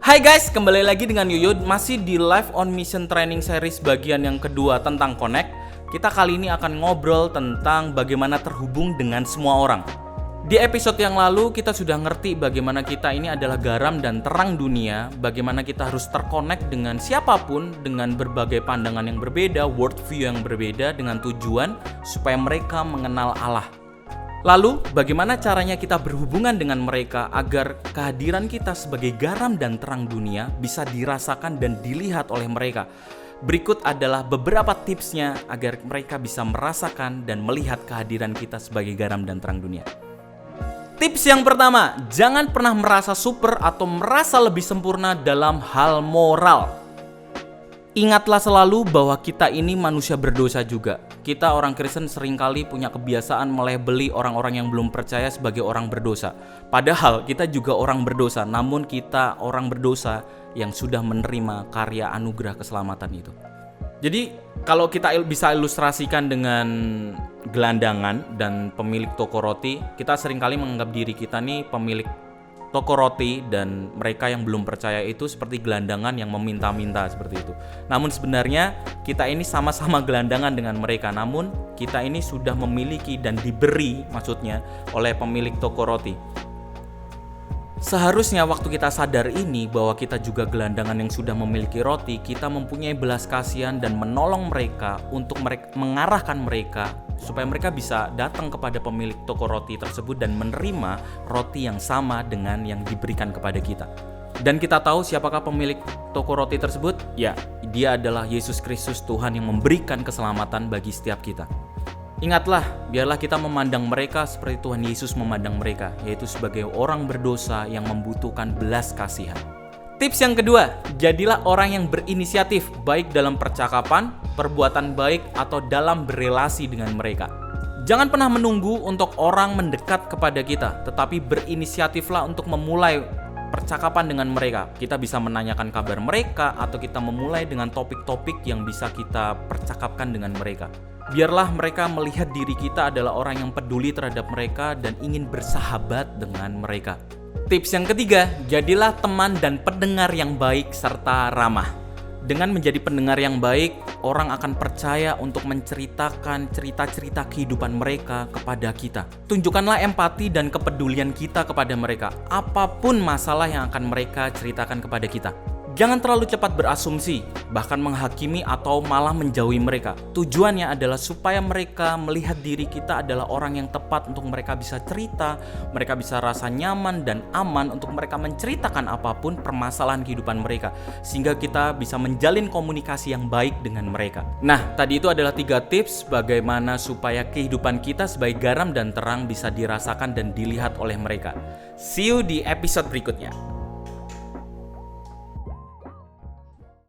Hai guys, kembali lagi dengan Yuyud. Masih di Live on Mission Training Series bagian yang kedua tentang Connect. Kita kali ini akan ngobrol tentang bagaimana terhubung dengan semua orang. Di episode yang lalu kita sudah ngerti bagaimana kita ini adalah garam dan terang dunia, bagaimana kita harus terkonek dengan siapapun dengan berbagai pandangan yang berbeda, worldview yang berbeda, dengan tujuan supaya mereka mengenal Allah. Lalu, bagaimana caranya kita berhubungan dengan mereka agar kehadiran kita sebagai garam dan terang dunia bisa dirasakan dan dilihat oleh mereka? Berikut adalah beberapa tipsnya agar mereka bisa merasakan dan melihat kehadiran kita sebagai garam dan terang dunia. Tips yang pertama, jangan pernah merasa super atau merasa lebih sempurna dalam hal moral. Ingatlah selalu bahwa kita ini manusia berdosa juga. Kita orang Kristen seringkali punya kebiasaan melabeli orang-orang yang belum percaya sebagai orang berdosa. Padahal kita juga orang berdosa, namun kita orang berdosa yang sudah menerima karya anugerah keselamatan itu. Jadi kalau kita bisa ilustrasikan dengan gelandangan dan pemilik toko roti, kita seringkali menganggap diri kita nih pemilik toko roti dan mereka yang belum percaya itu seperti gelandangan yang meminta-minta seperti itu. Namun sebenarnya kita ini sama-sama gelandangan dengan mereka, namun kita ini sudah memiliki dan diberi maksudnya oleh pemilik toko roti. Seharusnya waktu kita sadar ini bahwa kita juga gelandangan yang sudah memiliki roti, kita mempunyai belas kasihan dan menolong mereka untuk mengarahkan mereka supaya mereka bisa datang kepada pemilik toko roti tersebut dan menerima roti yang sama dengan yang diberikan kepada kita. Dan kita tahu siapakah pemilik toko roti tersebut? Ya, dia adalah Yesus Kristus, Tuhan yang memberikan keselamatan bagi setiap kita. Ingatlah, biarlah kita memandang mereka seperti Tuhan Yesus memandang mereka, yaitu sebagai orang berdosa yang membutuhkan belas kasihan. Tips yang kedua, jadilah orang yang berinisiatif, baik dalam percakapan, perbuatan baik, atau dalam berelasi dengan mereka. Jangan pernah menunggu untuk orang mendekat kepada kita, tetapi berinisiatiflah untuk memulai percakapan dengan mereka. Kita bisa menanyakan kabar mereka, atau kita memulai dengan topik-topik yang bisa kita percakapkan dengan mereka. Biarlah mereka melihat diri kita adalah orang yang peduli terhadap mereka dan ingin bersahabat dengan mereka. Tips yang ketiga, jadilah teman dan pendengar yang baik serta ramah. Dengan menjadi pendengar yang baik, orang akan percaya untuk menceritakan cerita-cerita kehidupan mereka kepada kita. Tunjukkanlah empati dan kepedulian kita kepada mereka, apapun masalah yang akan mereka ceritakan kepada kita. Jangan terlalu cepat berasumsi, bahkan menghakimi atau malah menjauhi mereka. Tujuannya adalah supaya mereka melihat diri kita adalah orang yang tepat untuk mereka bisa cerita, mereka bisa rasa nyaman dan aman untuk mereka menceritakan apapun permasalahan kehidupan mereka, sehingga kita bisa menjalin komunikasi yang baik dengan mereka. Nah, tadi itu adalah 3 tips bagaimana supaya kehidupan kita sebagai garam dan terang bisa dirasakan dan dilihat oleh mereka. See you di episode berikutnya.